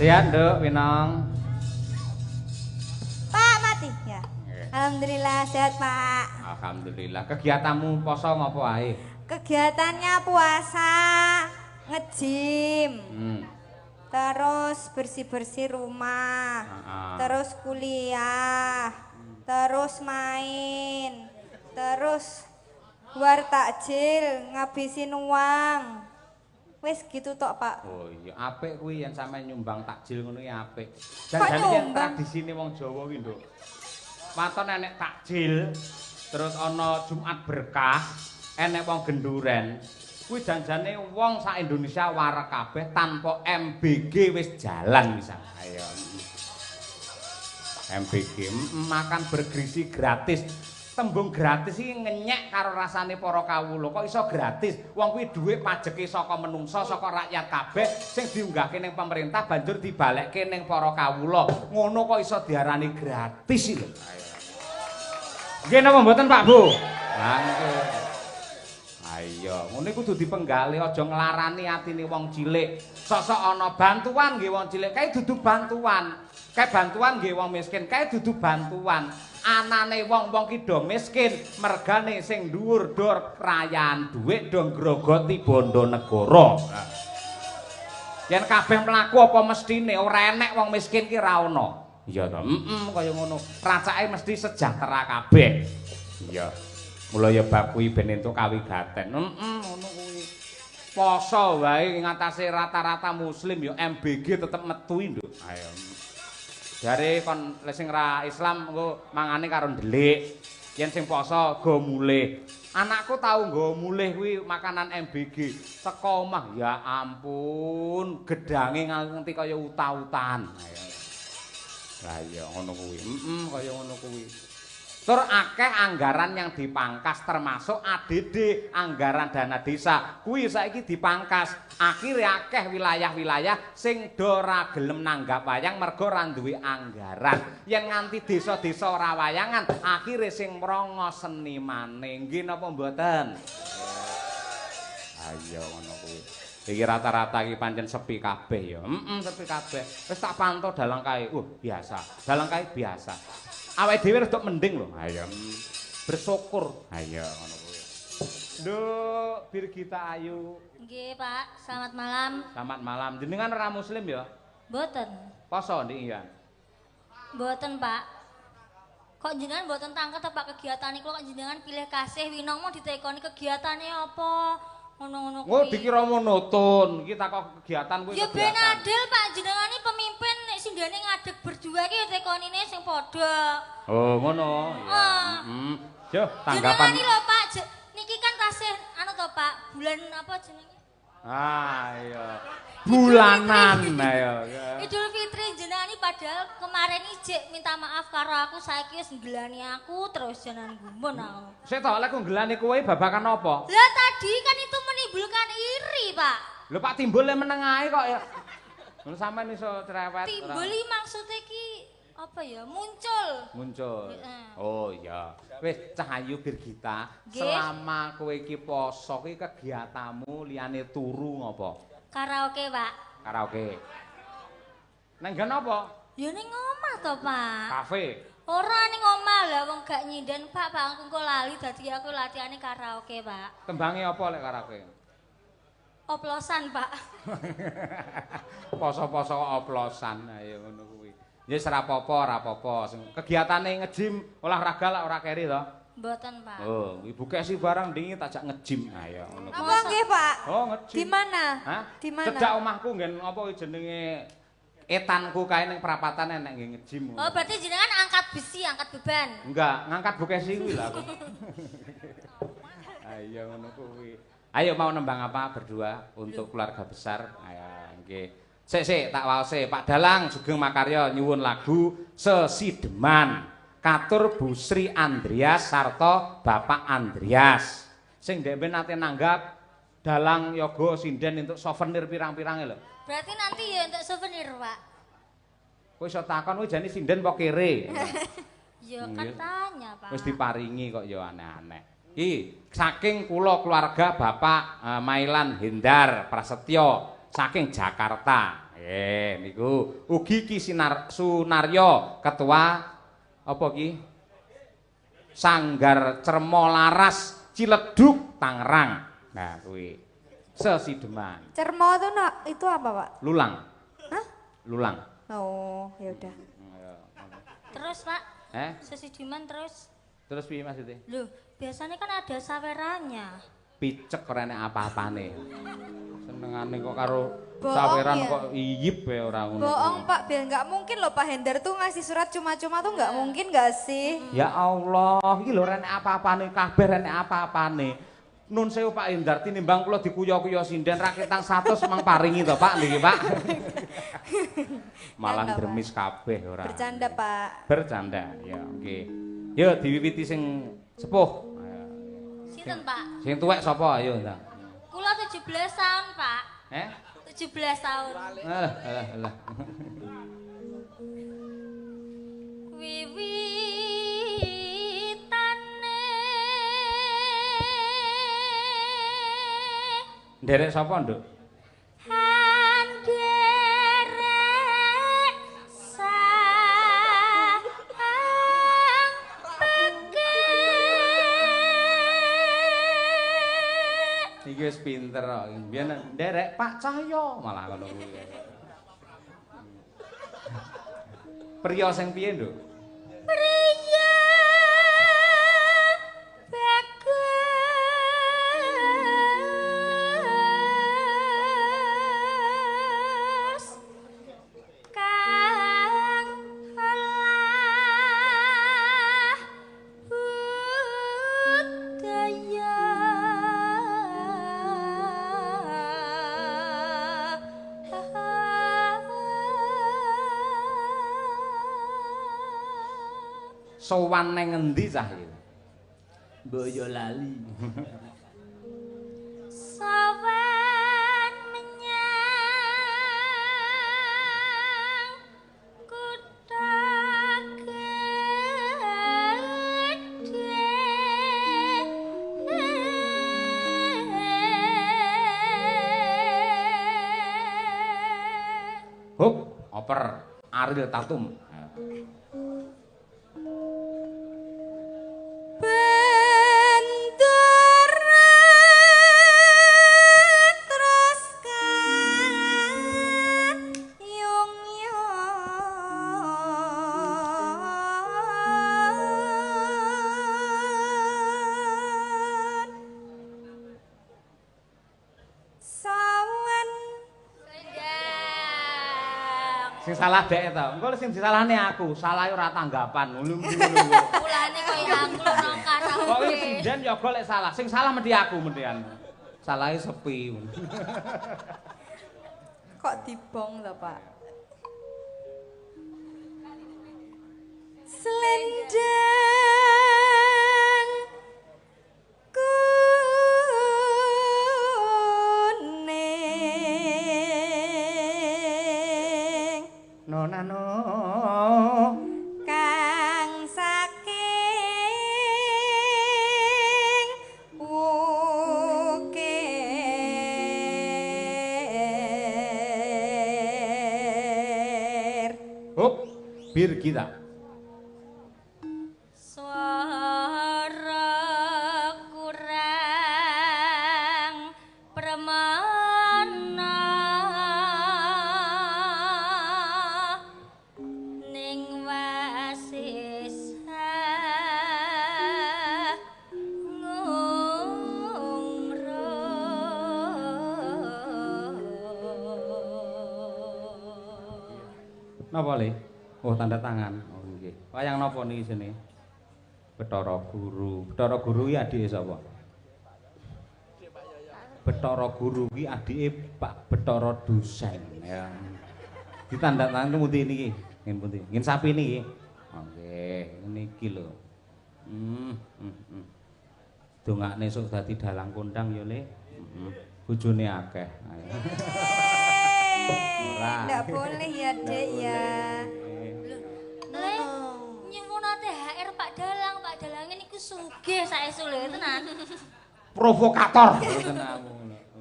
S1: Siap, Nduk, Winong.
S5: Pak, mati ya. Alhamdulillah sehat, Pak.
S1: Alhamdulillah. Kegiatanmu poso ngopo ae?
S5: Kegiatannya puasa, nge-gym. Terus bersih-bersih rumah. Terus kuliah. Terus main. Terus luar takjil, ngabisin uang. Wis gitu tok, Pak.
S1: Oh iya, apik kuwi yen sampeyan nyumbang takjil ngono iki apik.
S5: Kok
S1: Jan yen
S5: nyumbang?
S1: tradisine wong Jawa kuwi, Nduk. Waton enek takjil, terus ana Jumat berkah, enek wong genduren. Kuwi janjane wong sak Indonesia wareg kabeh tanpa MBG wis jalan misal. Ayo. MBG makan bergizi gratis. Tembung gratis iki ngenyek karo rasane para kawula. Kok iso gratis? Wong kuwi dhuwit pajeke saka menungsa, saka rakyat kabeh sing diunggahke ning pemerintah banjur dibalekke ning para kawula. Ngono kok iso diarani gratis iki lho. Nggih napa mboten Pak Bu? Lah nggih. Ayo, ngono iku kudu dipenggali aja nglarani atine wong cilik. Sosok ana bantuan nggih wong cilik, kae dudu bantuan. Kae bantuan nggih wong miskin, kae dudu bantuan. Anane wong-wong ki do miskin, mergane sing dhuwur do rayan dhuwit do grogoti bondo negara. Yen kabeh mlaku apa mestine ora enek wong miskin ki ra ono. Iya to, kaya ngono. Racake mesti sejahtera kabeh. Iya. Mula ya bab kuwi ben entuk kawigaten. Ngono kuwi. Poso wae ngatasé rata-rata muslim ya MBG tetep metu Nduk. Ayo. Jare kon sing ra Islam engko mangane karo ndelik. Yen sing poso go mulih. Anakku tau nggo mulih kuwi makanan MBG. Teko omah ya ampun, gedange nganti kaya uta-utan. Lah iya ngono kuwi. Kaya ngono kuwi. Tur akeh anggaran yang dipangkas termasuk ADD, anggaran dana desa. Kuwi saiki dipangkas. Akhire akeh wilayah-wilayah sing do ora gelem nanggap wayang mergo ora duwe anggaran. Yen nganti desa-desa ora wayangan, akhire sing mrongo senimane. Nggih napa mboten? Ayo ngono kuwi. Iki rata-rata iki pancen sepi kabeh ya. Sepi kabeh. Wis tak pantau dalang kae. Biasa. Dalang kae biasa. Awake dhewe rada mending lho. Ayo. Bersyukur. Ayo ngono kuwi. Nduk, Birgita Ayu.
S3: Nggih, Pak. Selamat malam.
S1: Selamat malam. Jenengan ora muslim ya?
S3: Mboten.
S1: Poso ndik iya.
S3: Mboten, Pak. Kok jenengan mboten tangket apa kegiatan iku kok jenengan pilih kasih Winong mau ditekoni kegiatane apa? Ngono-ngono kuwi.
S1: Oh, dikira monoton. Iki takok kegiatan kuwi.
S3: Ya ben adil, Pak. Jenengan iki pemimpin nek sindene ngadeg berdua iki ya tekonine sing padha.
S1: Oh, ngono. Ya. Yo, tanggapan.
S3: Jenengan iki lho, Pak. Niki kan tasih anu to, Pak. Bulan apa jenenge?
S1: iya. Bulanan ayo.
S6: Idul Fitri jenengan iki padahal kemarin ijek minta maaf karo aku saiki wis ngelani aku terus jenengan gumun aku.
S1: Sik to lek ngelani kowe babakan apa?
S6: Lah tadi kan itu menimbulkan iri, Pak.
S1: Lho Pak timbul meneng ae kok ya. Lho sampean iso cerewet.
S6: Timbul iki maksudnya ki apa ya? Muncul.
S1: Oh iya. Wis Cahayu Birgita,
S6: Nggih.
S1: selama kowe iki poso ki kegiatanmu liyane turu ngopo?
S6: Karaoke, Pak.
S1: Karaoke. Nang nggon apa?
S6: Ya ning omah to, Pak.
S1: Kafe.
S6: Ora ning omah lah wong gak nyinden, Pak. Pak aku kok lali dadi aku latihane karaoke, Pak.
S1: Tembange apa lek karaoke?
S6: Oplosan, Pak.
S1: Poso-poso oplosan. Ayo ngono kuwi. Ya ora apa-apa. Kegiatane nge-gym, olahraga lah ora keri to.
S6: Mboten, Pak.
S1: Oh, Ibu Kesi barang dingin tajak nge-gym. Ayo ngono kuwi.
S5: Apa nggih, Pak?
S1: Oh, nge-gym.
S5: Di mana?
S1: Hah?
S5: Di mana?
S1: Cedak omahku nggen apa jenenge etanku kae ning perapatan enek nggih nge-gym.
S6: Oh, berarti jenengan angkat besi, angkat beban.
S1: Enggak, ngangkat Bu Kesi kuwi lah aku. Ayo ngono kuwi. Ayo mau nembang apa berdua untuk keluarga besar? Ayo nggih. Sik tak waose Pak Dalang Sugeng Makarya nyuwun lagu Sesideman. Katur Bu Sri Andreas sarta Bapak Andreas. Sing ndek nate nanggap Dalang Yoga sinden untuk souvenir pirang-pirange lho.
S6: Berarti nanti ya untuk souvenir, Pak.
S1: Kowe iso takon kowe jane sinden apa kere?
S6: Ya kan tanya, Pak.
S1: Wis diparingi kok ya aneh-aneh. Iki saking kula keluarga Bapak Mailan Hendar Prasetyo saking Jakarta. Niku ugi Ki Sunaryo ketua apa ki? Sanggar Cermo Laras Ciledug Tangerang. Nah, kuwi Sesideman.
S5: Cermo itu apa, Pak?
S1: Lulang.
S5: Hah?
S1: Lulang.
S5: Oh, ya udah.
S6: Terus, Pak.
S1: Sesideman
S6: terus.
S1: Terus piye maksudnya?
S6: Loh, biasanya kan ada sawerannya.
S1: Picek ora enek apa-apane. Senengane kok karo
S5: Bohong
S1: saweran
S5: ya?
S1: kok iyip ya ora ngono.
S5: Bohong, Pak. Biar nggak mungkin loh Pak Hendar tuh ngasih surat cuma-cuma tuh nggak mungkin nggak sih?
S1: Ya Allah, iki lho ora enek apa-apane, kabeh ora enek apa-apane. Nun sewu Pak Hendar tinimbang kula dikuyo-kuyo sinden raketang 100 mang paringi to Pak niki Pak. Malah
S5: Enggak,
S1: dremis kabeh ora.
S5: Bercanda, Pak.
S1: Bercanda, ya nggih. Yo diwiwiti sing sepuh.
S6: Sinten, Pak?
S1: Sing tuwek sapa ayo ta.
S6: Kula 17 tahun, Pak. 17 tahun.
S1: Alah.
S6: Wiwitane
S1: Nderek sapa, Nduk?
S6: Handerek sang peke.
S1: Iki wis pinter kok. Biyen nderek Pak Cahyo malah ngono kuwi. Priya sing piye, Nduk?
S6: Priya bagus kang olah budaya
S1: Sowan nang ngendi cah iki? Mbok lali.
S6: Sowan menyang kutha gedhe.
S1: Hup, oper Ariel Tatum. Sing salah dek to. Engko sing disalahne aku, salahe ora tanggapan. Ngono ngono.
S6: Mulane koyo aku nang
S1: Kok iki
S6: karaoke.
S1: sinden ya golek salah. Sing salah mesti aku mendhian. Salahe sepi.
S5: Kok dibong lho, Pak? Selendang kuning
S1: Nonano
S5: kang saking wukir.
S1: Hop, bir kita.
S6: Suara kurang permana ning wasisa ngungro.
S1: Napa le? Oh, tanda tangan. Oh nggih. Wayang napa niki sini? Bathara Guru. Bathara Guru iki adike sapa? Bathara Guru ki adike Pak Bathara Dosen ya. Ditanda tangan pundi niki? Ngen pundi? Ngen sapi niki. Oh nggih, niki lho. Dongakne sok dadi dalang kondang ya, Le. Bojone akeh. Ora.
S5: Nggak boleh ya, Dek ya.
S6: Le, nyuwun THR Pak Dalang. Pak Dalange niku sugih saesule tenan.
S1: Provokator. Tenan.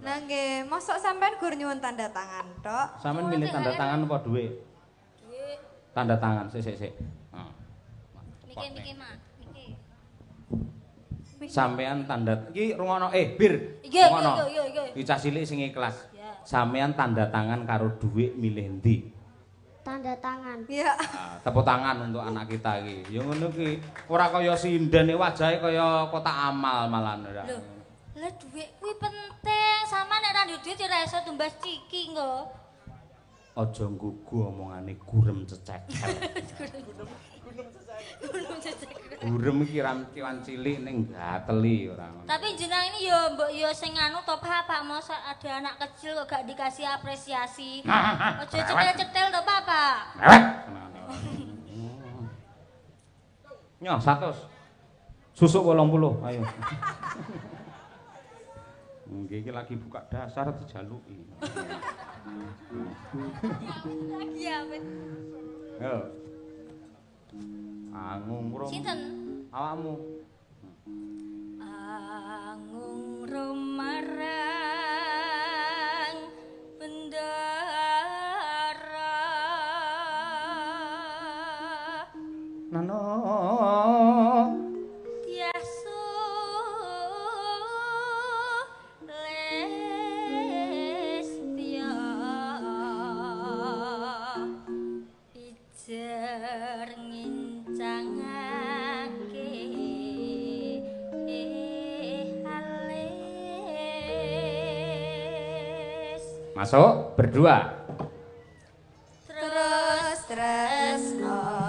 S5: Nah nggih, mosok sampean gur nyuwun tanda tangan tok.
S1: Sampeyan milih tanda tangan apa duit?
S6: Duit.
S1: Tanda tangan, sik.
S6: Niki, Mak. Niki.
S1: Sampeyan tanda iki rungono bir.
S6: Iya.
S1: Iki cah cilik sing ikhlas.
S6: Ya.
S1: Sampeyan tanda tangan karo dhuwit milih ndi?
S3: Tanda tangan.
S5: Iya.
S1: Nah, tepuk tangan untuk anak kita iki. Ya ngono ki. Ora kaya sinden wajahe kaya kotak amal malan ora.
S6: Lho, lah duit kuwi penting. Sama nek ra duwe duit ya ora iso tumbas ciki engko.
S1: Aja nggugu omongane gurem cecekel.
S6: Gunung cecek.
S1: Gurem iki kiwan cilik ning gateli ora ngono.
S6: Tapi jeneng ini ya mbok ya sing anu to Pak, masa ada anak kecil kok gak dikasih apresiasi. Aja cetel-cetel to Pak.
S1: Mewek. Nyo 100. Susuk 80, ayo. Nggih iki lagi buka dasar dijaluki.
S6: Lagi apa?
S1: Yo. Angung rum.
S6: Sinten?
S1: Awakmu.
S6: Angung rumarang bendara.
S1: Nano.
S6: Tiasu Lestia pijer ngincangake halis.
S1: Masuk berdua.
S5: Terus tresno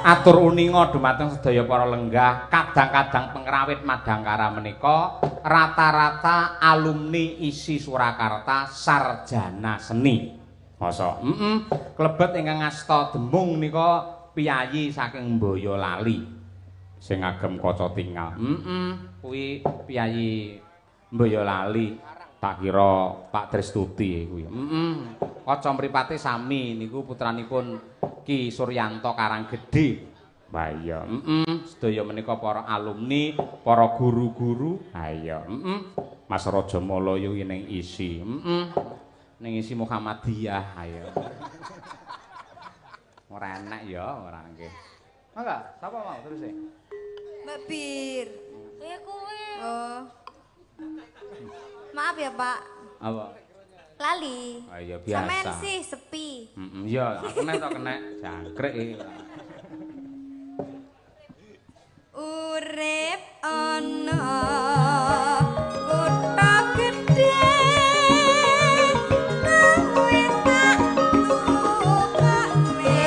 S1: Atur uninga dumateng sedaya para lenggah, kadang-kadang pengrawit Madangkara menika rata-rata alumni ISI Surakarta sarjana seni. Masa? Klebet ingkang ngasta demung nika piyayi saking Boyolali sing agem kaca tinggal. Kuwi piyayi Boyolali. Tak kira Pak Tristuti kuwi. Kaca mripate sami niku putranipun Ki Suryanto Karanggedhe. Lah iya, sedaya menika para alumni, para guru-guru. Ha iya, Mas Raja Malaya ning ISI. Ning ISI Muhammadiyah, ha iya. Ora enak ya, ora nggih. Mangga, sapa mau terus e?
S5: Mbak Bir.
S6: Kowe.
S5: Oh. Maaf ya, Pak.
S1: Apa?
S5: Lali.
S1: Ah iya biasa.
S5: Sampean sih sepi.
S1: Iya, kena tok kena jangkrik iki.
S5: Urip ana kutha gedhe kowe tak tukane.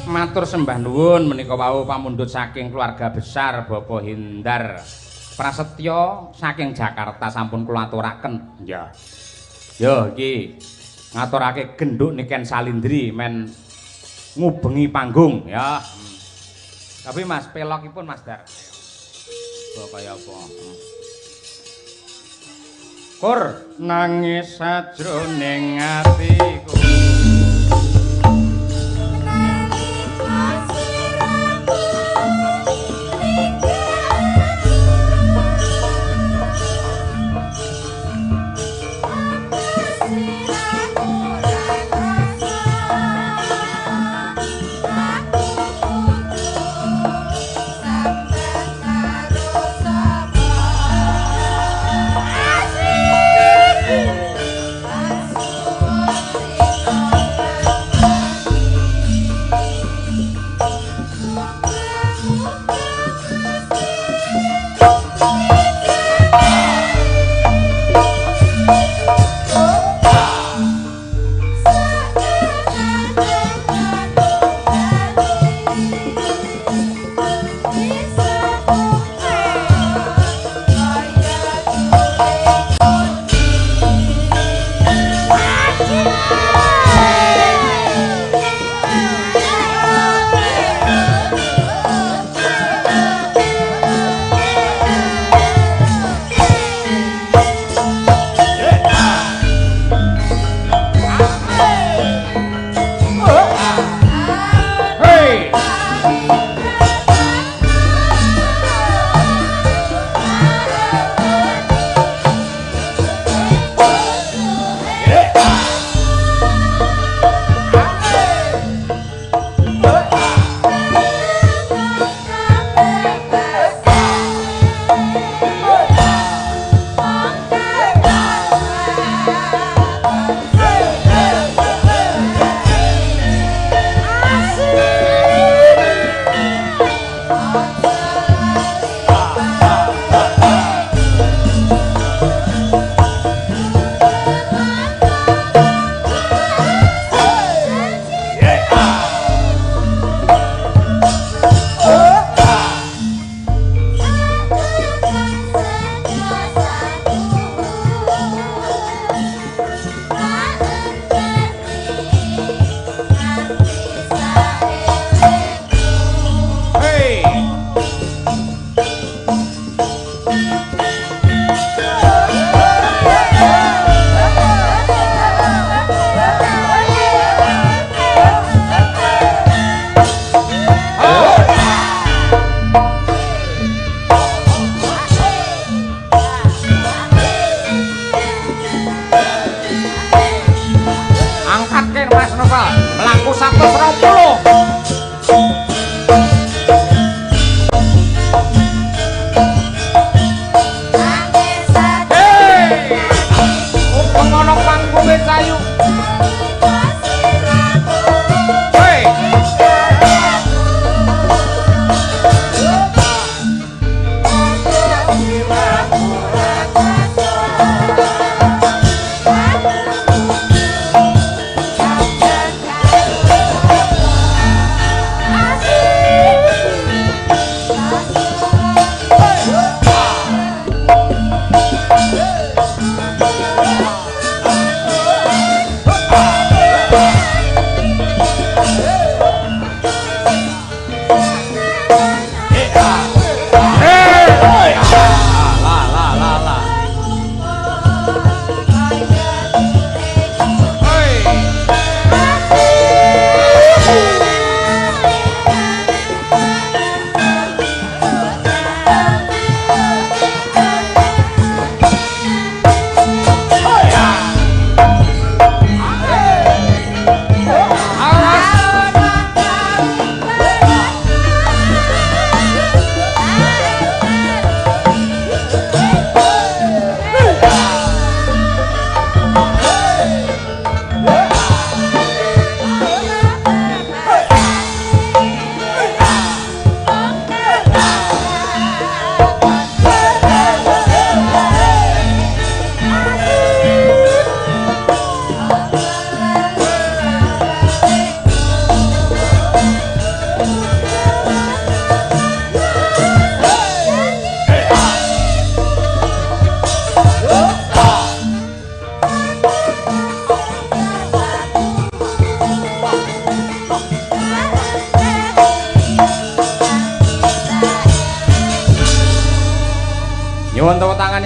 S1: Matur sembah nuwun menika wau pamundhut saking keluarga besar Bapak Hindar Prasetyo saking Jakarta sampun kula aturaken. Ya. Yo iki ngaturake genduk Niken Salindri men ngubengi panggung ya. Tapi Mas pelokipun Mas Dar. Kok kaya apa? Kur nangis sajroning atiku.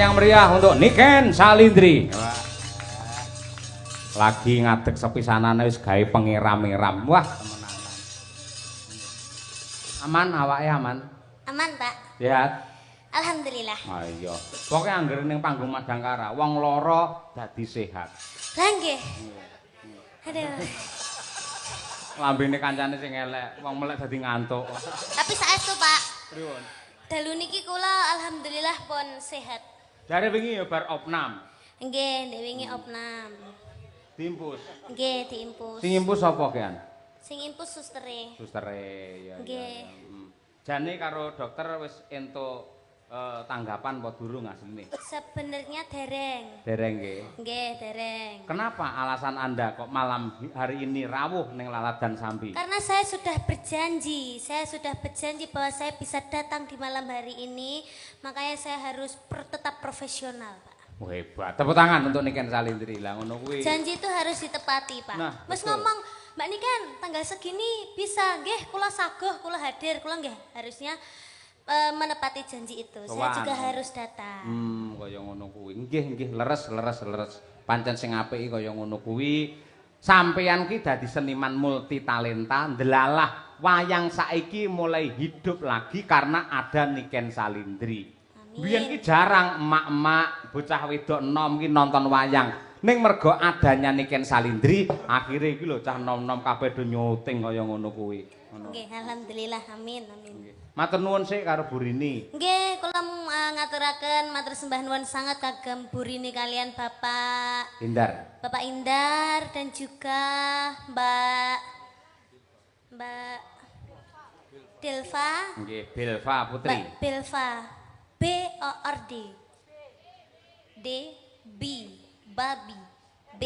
S1: yang meriah untuk Niken Salindri. Lagi ngadeg sepisanane wis gawe pengiram-iram. Wah, temenan. Aman awake aman.
S3: Aman, Pak.
S1: Sehat.
S3: Alhamdulillah.
S1: Ayo. Pokoke anggere ning panggung Madangkara, wong lara dadi sehat.
S3: Lah nggih. Aduh.
S1: Lambene kancane sing elek, wong melek dadi ngantuk.
S3: Tapi saestu, Pak.
S1: Pripun?
S3: Dalu niki kula alhamdulillah pun sehat.
S1: Jare wingi ya bar opnam.
S3: Nggih, ndek wingi opnam.
S1: Diimpus.
S3: Nggih, diimpus.
S1: Sing impus sapa kean?
S3: Sing impus sustere.
S1: Sustere ya.
S3: Nggih.
S1: Jane karo dokter wis entuk tanggapan apa durung asline?
S3: Sebenarnya dereng.
S1: Dereng nggih.
S3: Nggih, dereng.
S1: Kenapa alasan Anda kok malam hari ini rawuh ning Laladan Sambi?
S3: Karena saya sudah berjanji bahwa saya bisa datang di malam hari ini, makanya saya harus tetap profesional, Pak.
S1: Oh, hebat. Tepuk tangan untuk Niken Salindri lah ngono kuwi.
S3: Janji itu harus ditepati, Pak.
S1: Nah,
S3: Mas
S1: betul.
S3: ngomong, Mbak Niken, tanggal segini bisa, nggih, kula sagoh, kula hadir, kula nggih harusnya menepati janji itu. Saya juga harus datang.
S1: Kaya ngono kuwi. Nggih, leres. Pancen sing apik kaya ngono kuwi. Sampeyan ki dadi seniman multi talenta, ndelalah wayang saiki mulai hidup lagi karena ada Niken Salindri. Biyen ki jarang emak-emak, bocah wedok enom ki nonton wayang. Ning mergo adanya Niken Salindri, akhire iki lho cah nom-nom kabeh do nyuting kaya ngono kuwi. Ngono.
S3: Nggih, alhamdulillah, amin.
S1: Matur nuwun sik karo Bu Rini.
S3: Nggih, kula ngaturaken matur sembah nuwun sangat kagem Bu Rini kalian Bapak Indar dan juga Mbak Delva.
S1: Nggih, Belva Putri.
S3: Mbak Belva. BORD. D B babi. B.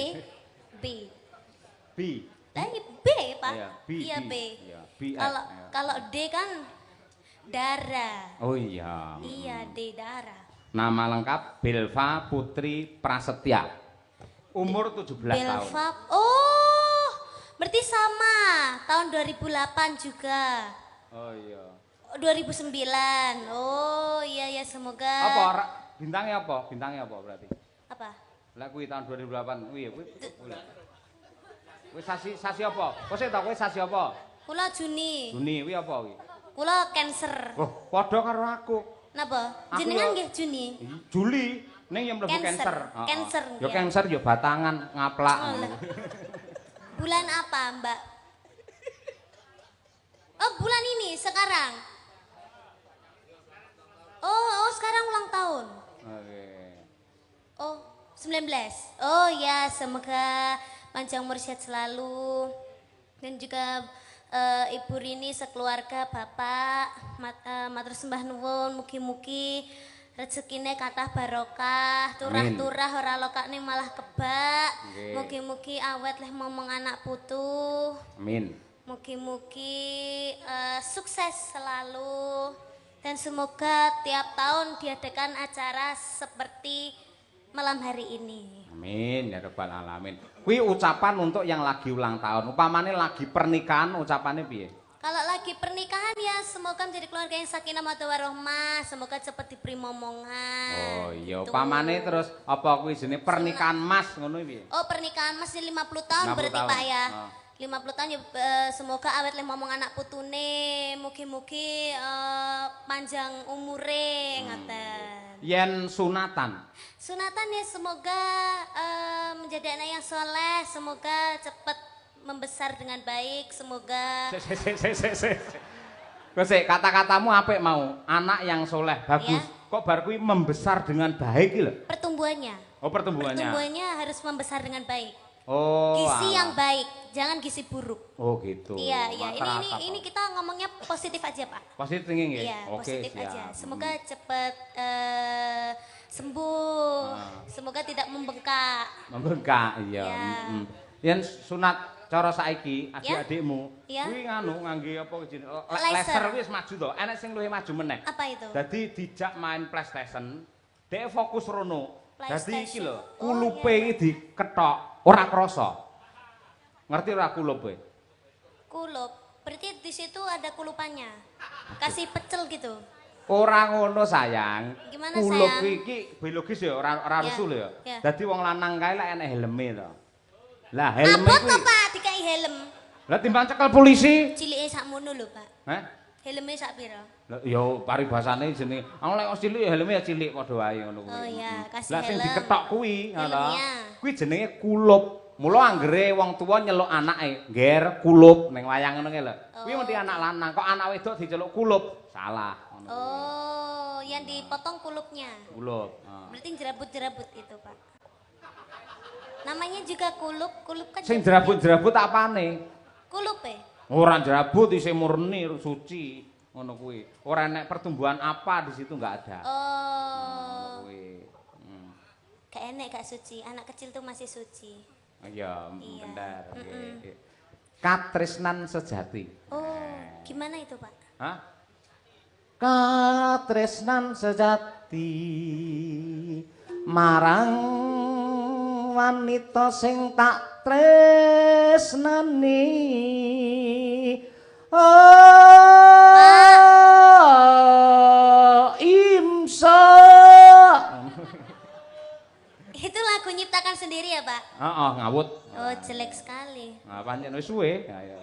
S3: Ini B, Pak. Iya, B.
S1: Iya,
S3: Kalau D kan darah.
S1: Oh iya.
S3: Iya, D darah.
S1: Nama lengkap Belva Putri Prasetya. Umur 17 tahun.
S3: Belva. Oh, berarti sama. Tahun 2008 juga.
S1: Oh iya.
S3: 2009. Oh, iya semoga.
S1: Bintangnya apa berarti?
S3: Apa?
S1: Lah kuwi tahun 2008. Kuwi kuwi sasi apa? Kok sik ta kuwi sasi apa?
S3: Kula Juni.
S1: Kuwi apa kuwi?
S3: Kula Cancer.
S1: Oh, padha karo aku.
S3: Napa?
S1: Aku
S3: Jenengan
S1: ya-
S3: nggih Juni.
S1: Juli ning yang mlebu
S3: Cancer.
S1: Cancer.
S3: Cancer,
S1: Ya
S3: iya.
S1: Cancer ya batangan ngaplak.
S3: Oh, lah. Bulan apa, Mbak? Oh, bulan ini sekarang. Oh, sekarang ulang tahun.
S1: Oke.
S3: Oh, 19. Oh ya, semoga panjang umur sehat selalu. Dan juga Ibu Rini sekeluarga, Bapak, matur sembah nuwun, mugi-mugi rezekine kathah barokah, turah-turah ora lokakne malah kebak.
S1: Nggih.
S3: Mugi-mugi awet leh momong anak putu.
S1: Amin.
S3: Mugi-mugi sukses selalu. Dan semoga tiap tahun diadakan acara seperti malam hari ini.
S1: Amin ya rabbal alamin. Kuwi ucapan untuk yang lagi ulang tahun. Upamane lagi pernikahan ucapannya piye?
S3: Kalau lagi pernikahan ya semoga menjadi keluarga yang sakinah mawaddah warahmah, semoga cepat diberi momongan.
S1: Oh iya,
S3: Gitu.
S1: upamane terus apa kuwi jenenge pernikahan Mas ngono piye?
S3: Oh, pernikahan Mas 50 tahun
S1: 50
S3: berarti
S1: tahun.
S3: Pak ya.
S1: Oh.
S3: 50 tahun ya semoga awet leh momong anak putune, mugi-mugi panjang umure ngaten.
S1: Yen sunatan.
S3: Sunatan ya semoga menjadi anak yang soleh, semoga cepat membesar dengan baik, semoga
S1: Kok sik kata-katamu apik mau, anak yang soleh, bagus.
S3: Ya.
S1: Kok bar kuwi membesar dengan baik iki lho.
S3: pertumbuhannya.
S1: Oh, pertumbuhannya.
S3: Pertumbuhannya harus membesar dengan baik.
S1: Oh.
S3: Gizi
S1: alah.
S3: yang baik, jangan gizi buruk.
S1: Oh, gitu.
S3: Iya.
S1: Terasa,
S3: Ini
S1: Pak.
S3: kita ngomongnya positif aja, Pak.
S1: Positif thinking ya?
S3: Iya,
S1: Oke,
S3: positif
S1: siap.
S3: aja. Semoga cepat sembuh. Semoga tidak membengkak.
S1: Membengkak, iya.
S3: Ya.
S1: Yen sunat cara saiki adik-adikmu
S3: Ya.
S1: kuwi nganu ngangge apa jenenge
S3: Laser.
S1: laser wis maju to. Enek sing luwih maju meneh.
S3: Apa itu?
S1: Dadi dijak main PlayStation, dhek fokus rono. Dadi iki lho,
S3: PlayStation.
S1: kulupe
S3: iya.
S1: iki diketok, ora krasa. Ngerti ora kulupe?
S3: Kulup. Berarti di situ ada kulupannya. Kasih pecel gitu.
S1: Ora ngono sayang.
S3: Gimana,
S1: Kulup
S3: sayang?
S1: iki biologis ya, ora
S3: Ya,
S1: rusuh ya.
S3: ya.
S1: Dadi wong lanang kae lek enek helme to. Lah helme
S3: Abot
S1: kuwi.
S3: to Pak dikai helm.
S1: Lah timbang cekel polisi.
S3: Cilike sakmono lho Pak.
S1: Heh.
S3: Helme sak pira?
S1: Lah ya paribasane jenenge. Aku lek wong cilik ya helme ya cilik padha wae ngono kuwi.
S3: Oh iya, kasih
S1: Lah sing
S3: helm.
S1: diketok kuwi ngono.
S3: Helmnya.
S1: Kuwi jenenge kulup. Mula anggere wong tuwa nyeluk anake, ngger kulup ning wayang ngono ki lho. Kuwi mesti anak lanang, kok anak wedok diceluk kulup. Salah ngono.
S3: Oh, yang dipotong kulupnya.
S1: Kulup.
S3: Berarti jerabut-jerabut itu, Pak. Namanya juga kulup, kulup kan.
S1: Sing jerabut-jerabut apane?
S3: Kulup
S1: Ora jerabut isih murni suci ngono kuwi. Ora enek pertumbuhan apa di situ enggak ada.
S3: Oh.
S1: Kuwi.
S3: Gak enek gak suci, anak kecil tuh masih suci.
S1: Iya,
S3: Iya.
S1: bener. Nggih. Katresnan sejati.
S3: Oh, gimana itu, Pak?
S1: Hah? Katresnan sejati marang wanita sing tak tresnani. Oh, imsa.
S3: Itu lagu nyiptakan sendiri ya, Pak?
S1: Heeh, ngawut.
S3: Oh, jelek sekali.
S1: Nah, pancen wis suwe. Ayo.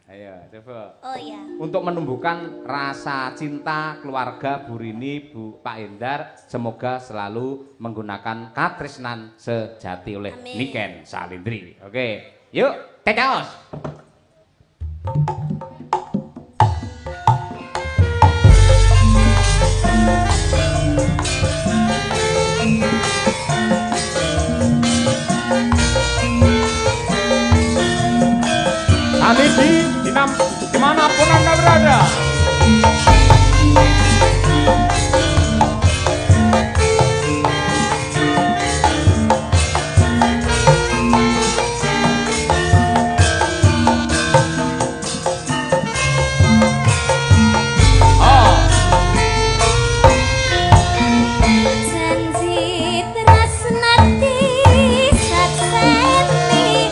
S1: Ayo, coba.
S3: Oh iya.
S1: Untuk menumbuhkan rasa cinta keluarga Bu Rini, Bu Pak Endar, semoga selalu menggunakan katresnan sejati oleh
S3: Amin.
S1: Niken Salindri. Oke, yuk, teteos. Salindri, dimanapun Anda berada.
S3: Janji tresnati sakseni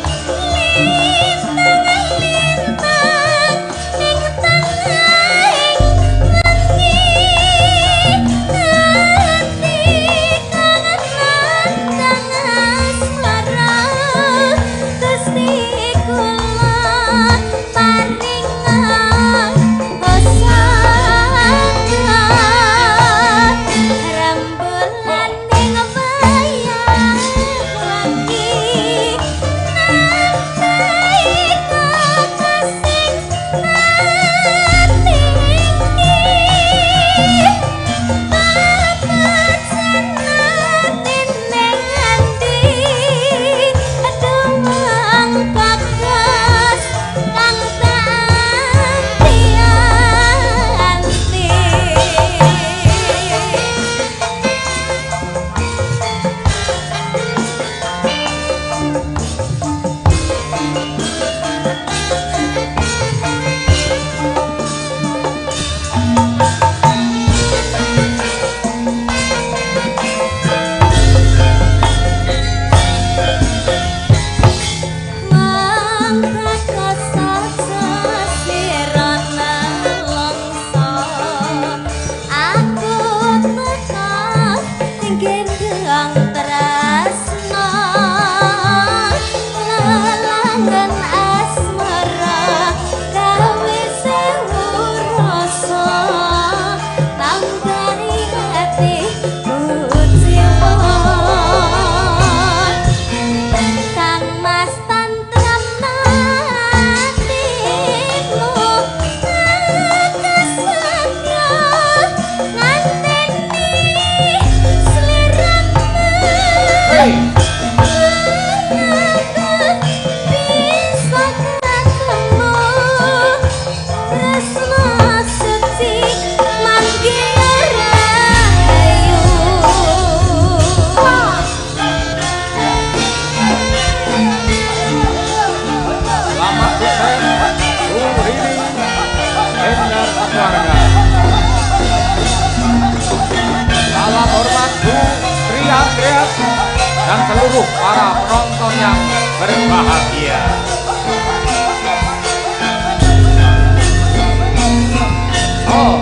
S3: lintang-lintang ning tengahing wengi ati kangen asmara Gusti kula paringan rembulan ning wayang wengi nanti kakasing ati ning andi doang kakas kang tanti Kang Mas tantram hatimu kesakya nganteni sliramu bisa ketemu tresno suci manggi rayu
S1: Selamat sukses Bu Rini Endar keluarga. Salam hormat Bu Sri Andreas dan seluruh para penonton yang berbahagia. Oh,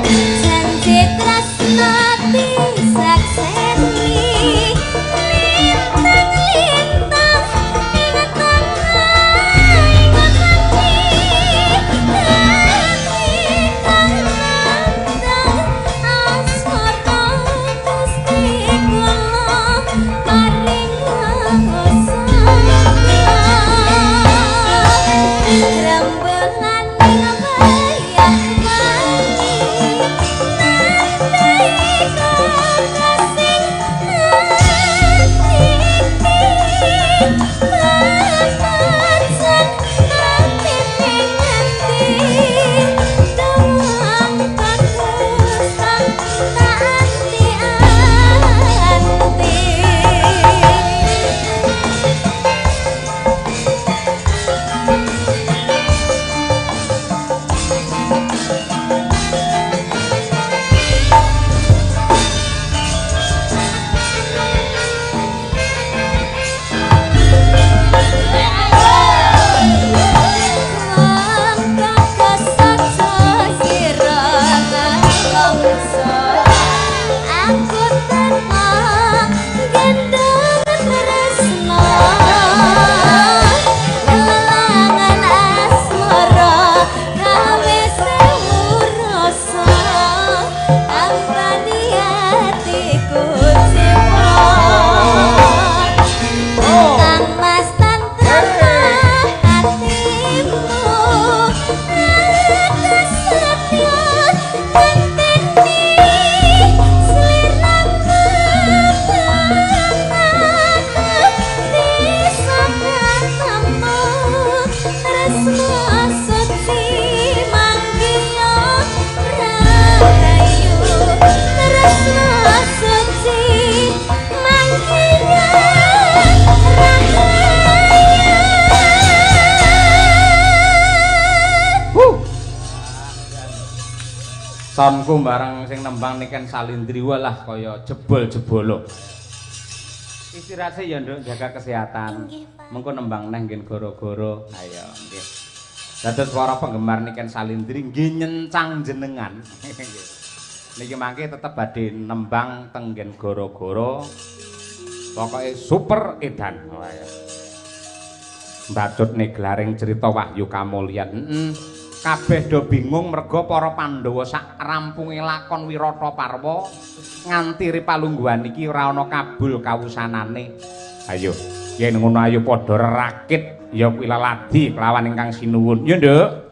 S1: Sonku bareng sing nembang niken Salindri walah kaya jebol-jebolo. Istirahat ya nduk jaga kesehatan. Mengko nembang neh nggen goro-goro. Ayo nggih. Dados para penggemar niken Salindri nggih nyencang jenengan. Niki mangke tetep badhe nembang teng nggen goro-goro. Pokoke super edan. Oh, ya. Mbacut neglaring cerita Wahyu Kamulyan. Kabeh do bingung merga para Pandhawa sak rampunge lakon Wirata Parwa nganti ripalungguhan iki ora ana kabul kawusanane. Ayo, yen ngono ayo padha rakit ya kuwi leladi kelawan ingkang sinuwun. Ya, Nduk.